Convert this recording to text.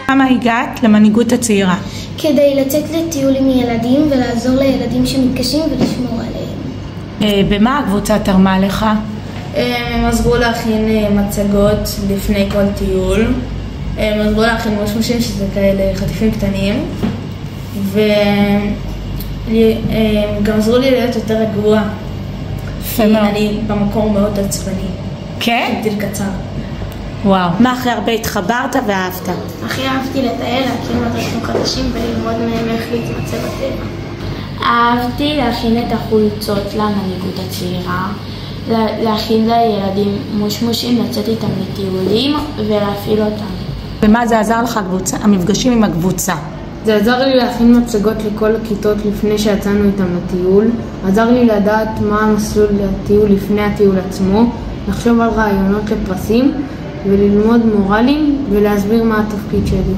כמה הגעת למנהיגות הצעירה? כדי לצאת לטיול עם ילדים ולעזור לילדים שמתקשים ולשמור עליהם. במה הקבוצה תרמה לך? הם עזרו להכין מצגות לפני כל טיול, הם עזרו להכין מושמושים שזה כאלה חטיפים קטנים, והם גם עזרו לי להיות יותר רגוע, כי אני במקור מאוד עצבני. כן? טיל קצר. וואו. מה הכי הרבה התחברת ואהבת? הכי אהבתי לטייל, להכיר מדריכים חדשים וללמוד מהם איך להתמצא בטבע. אהבתי להכין את החולצות למנהיגות הצעירה, להכין לילדים מושמושים, לצאת איתם לטיולים ולהפעיל אותם. ומה זה עזר לך המפגשים עם הקבוצה? זה עזר לי להכין מצגות לכל הכיתות לפני שיצאנו איתם לטיול, עזר לי לדעת מה המסלול לטיול לפני הטיול עצמו, לחשוב על רעיונות לפרסים וללמוד מורלים ולהסביר מה התפקיד שלי.